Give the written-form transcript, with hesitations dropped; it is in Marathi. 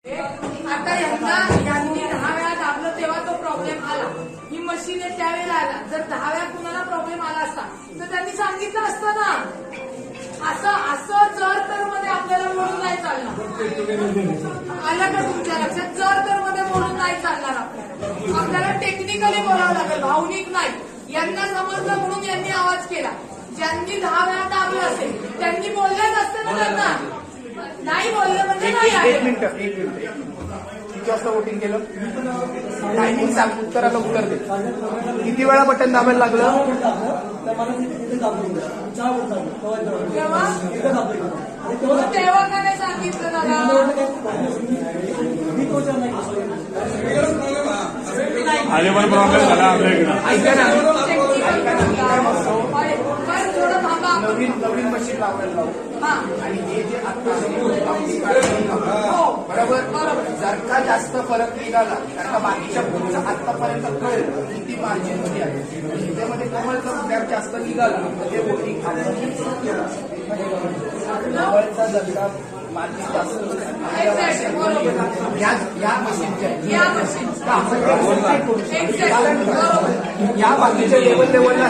आता यांनी 10 वेळा दाबलं तेव्हा तो प्रॉब्लेम आला. ही मशीन आहे त्यावेळेला आला. जर 10 वेळा कुणाला प्रॉब्लेम आला असता तर त्यांनी सांगितलं असतं ना. असं जर तर मध्ये आपल्याला म्हणून नाही चालणार. आलं का तुमच्या लक्षात? जर तर मध्ये म्हणून नाही चालणार. आपल्याला टेक्निकली बोलावं लागेल, भावनिक नाही. यांना समजलं म्हणून यांनी आवाज केला. ज्यांनी 10 वेळा दाबलं असेल त्यांनी बोललेच असते ना. त्यांना नाही बोललं म्हणजे नाही. एक मिनिट किती वाजता वोटिंग केलं? टायमिंग सांग, उत्तराला उत्तर दे. किती वेळा बटन दाबायला लागलं? तेव्हा का नाही सांगितलं दादा? आलेवर प्रॉब्लेम झाला आपल्या इकडं. ऐका ना, थोडं थांबा. नवीन मशीन लावायला लावू हा आणि हे जे आता बरोबर. जर का जास्त फरक निघाला कारण का बाकीच्या पुढचं आतापर्यंत कळलं किती मार्जिन मध्ये आहे. त्याच्यामध्ये कमलचा गॅप जास्त निघाला तर ते वोटिंग कमळचा झटका मार्जिन जास्त या मशीनच्या या बाकीच्या लेवलला